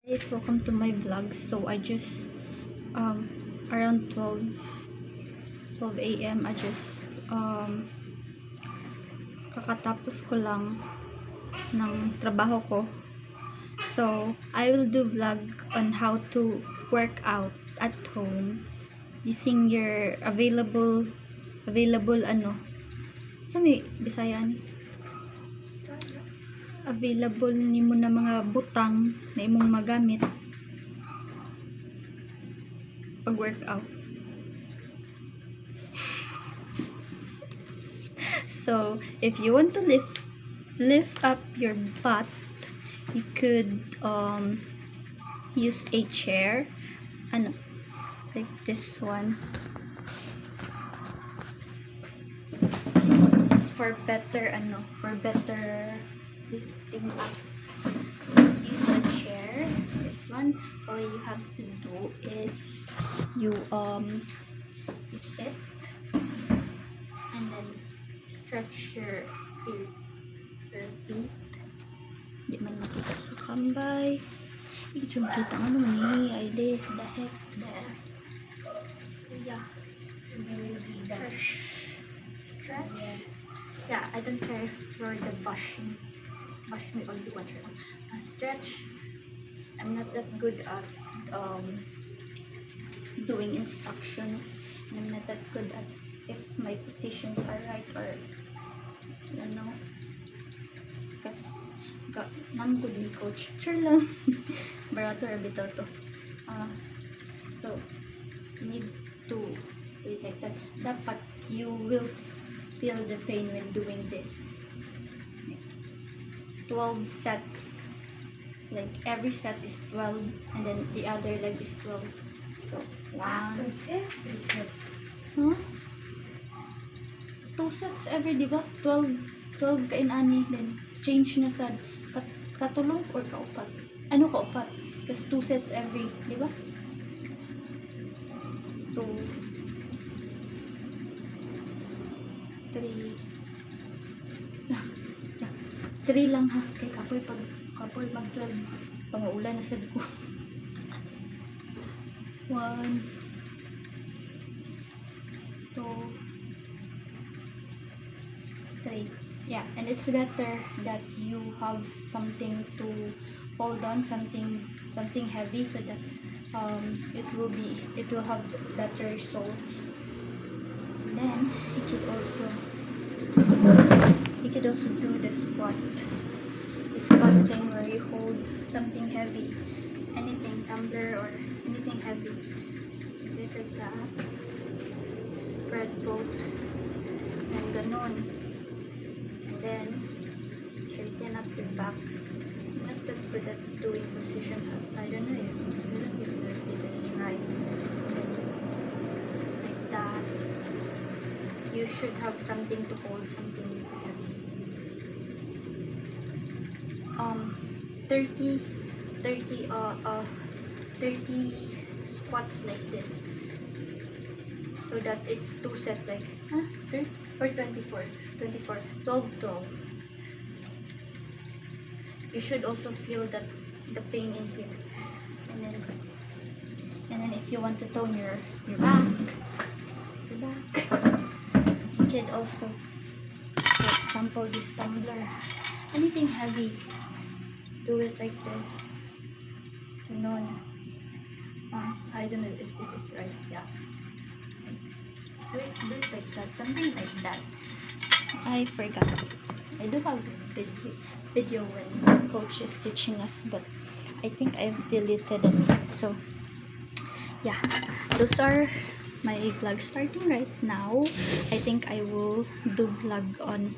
Guys, welcome to my vlog. So I just around 12 a.m. I just kakatapos ko lang ng trabaho ko. So I will do vlog on how to work out at home using your available sa may Bisaya ni available nimo na mga butang na imong magamit pag workout. So if you want to lift up your butt, you could use a chair, like this one, for better lifting up. Use a chair, this one. All you have to do is you sit and then stretch your feet. Di man makita sa kambay. Hindi ko makita ano man ay the heck the F. So yeah, stretch. Yeah, I don't care for the bash me all you want. Stretch. I'm not that good at doing instructions, and I'm not that good at if my positions are right or I don't know, because nam good ni coach sure lang barato or bitaw to. So you need to wait like that. Dapat you will feel the pain when doing this. 12 sets, like every set is 12 and then the other leg is 12. So 1 2 sets every, diba? 12 kainani, then change na sa katulong or kaupat. Ano kaupat? Kasi 2 sets every, diba? 2 3 lang ha, kay kapoy mag 12 pangaulan na sad ko. 1 2 3. Yeah, and it's better that you have something to hold on, something heavy, so that it will have better results. And then you could also do the squat thing where you hold something heavy, anything, tumbler or anything heavy, like that, spread both and ganon, and then straighten up your back. I'm not that good at doing positions. I don't even know if this is right. Then, like that, you should have something to hold, something heavy. 30 squats like this, so that it's 2 sets, like 30 or 24 12. You should also feel that the pain in here, and then if you want to tone your back, you can also, for example, this tumbler, anything heavy, do it like this. I don't know if this is right. Yeah, do it like that, something like that. I forgot. I do have video when coach is teaching us, but I think I've deleted it. So yeah, those are my vlog starting right now. I think I will do vlog on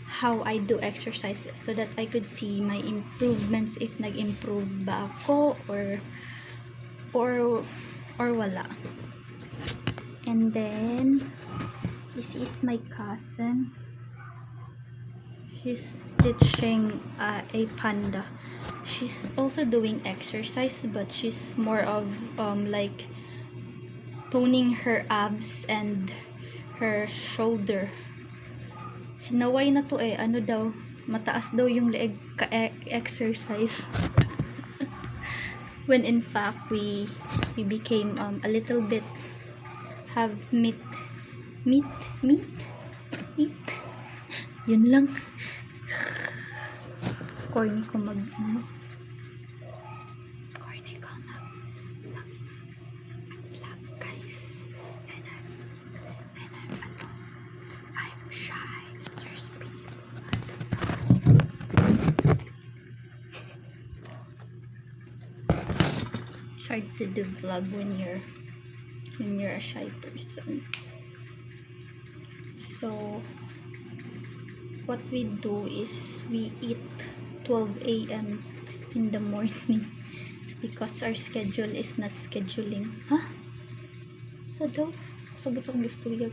how I do exercises, so that I could see my improvements, if nag-improve ba ako or wala. And then this is my cousin. She's teaching a panda. She's also doing exercise, but she's more of like toning her abs and her shoulder. Sinaway na to ano daw, mataas daw yung leeg ka-exercise. when in fact we became a little bit have meat meat meat meat. Yun lang. Corny ko mag corny ko mag vlog, guys, and I'm alone. I'm shy. There's people at the front. It's hard to do vlog when you're a shy person. So what we do is we eat 12 a.m. in the morning because our schedule is not scheduling. Ha? Sa daw? Sabot sa kong istorya.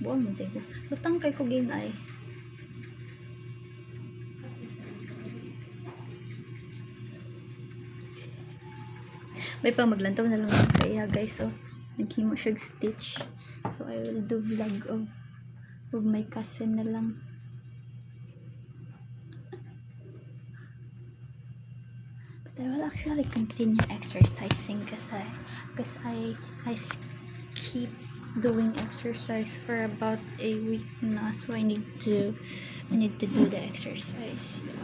Buwan mo tayo. Matangkay ko gin ay. May pa maglantaw na lang sa iya, guys. So, naghimo siya stitch. So, I will do vlog of my cousin na lang. But I will actually continue exercising because I keep doing exercise for about a week now. So I need to do the exercise. Yeah.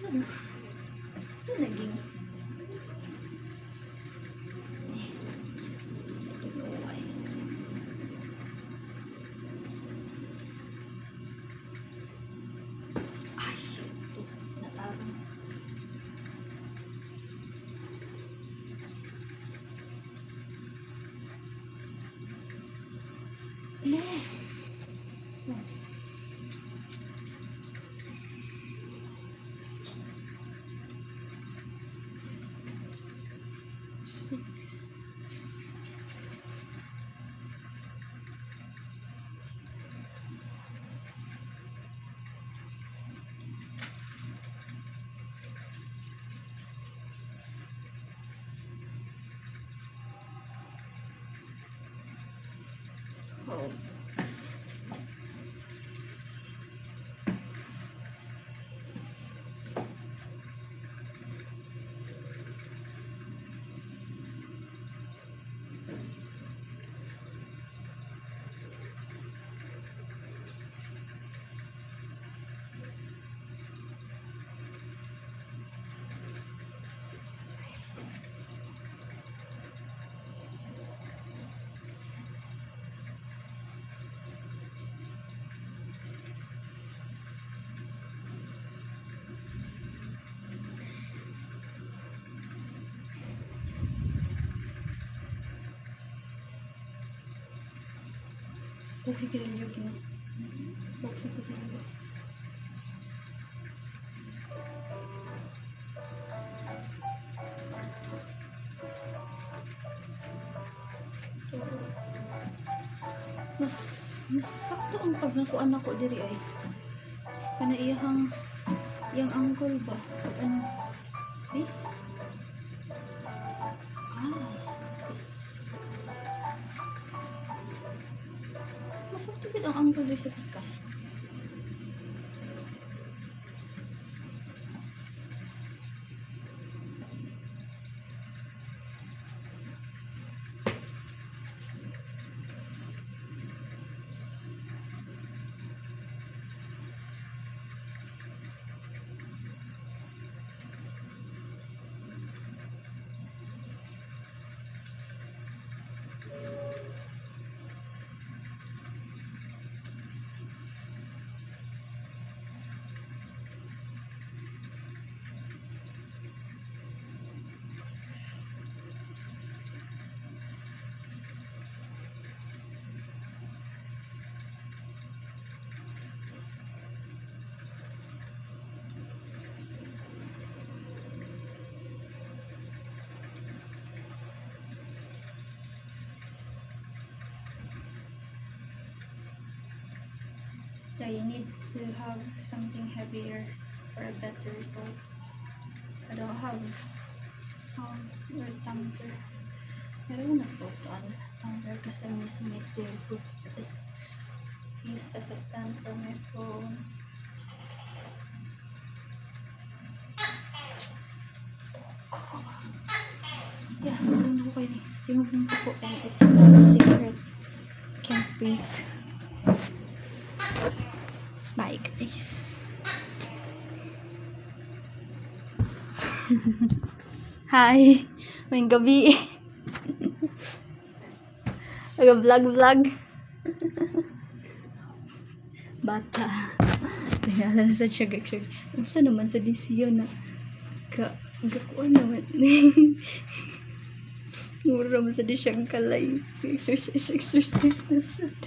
Ano naging? I don't know why. Ay, shit. Natarang. No. No. Oh. Huwag sikirilyo kina. Huwag sikirilyo. Mas sakto ang pagnakuan ako diri ay. Kana iyang angle ba? Pag ano? Eh? Masakto gid ang angle diri sa pikas. siya, you need to have something heavier for a better result. I don't have your tumbler. Pero na po ito ang tumbler kasi I'm using it to put this use as a stand for my phone. Yeah, meron ako kayo. Tingog ng tuko and it's a secret. Can't breathe. Bye guys. Hi. May gabi. Vlog. Bata. Tingala na sa tiyagag. Unsa naman sa DCO na gakuan naman. Mura mo sa di siyang kalay. Exercise na sad.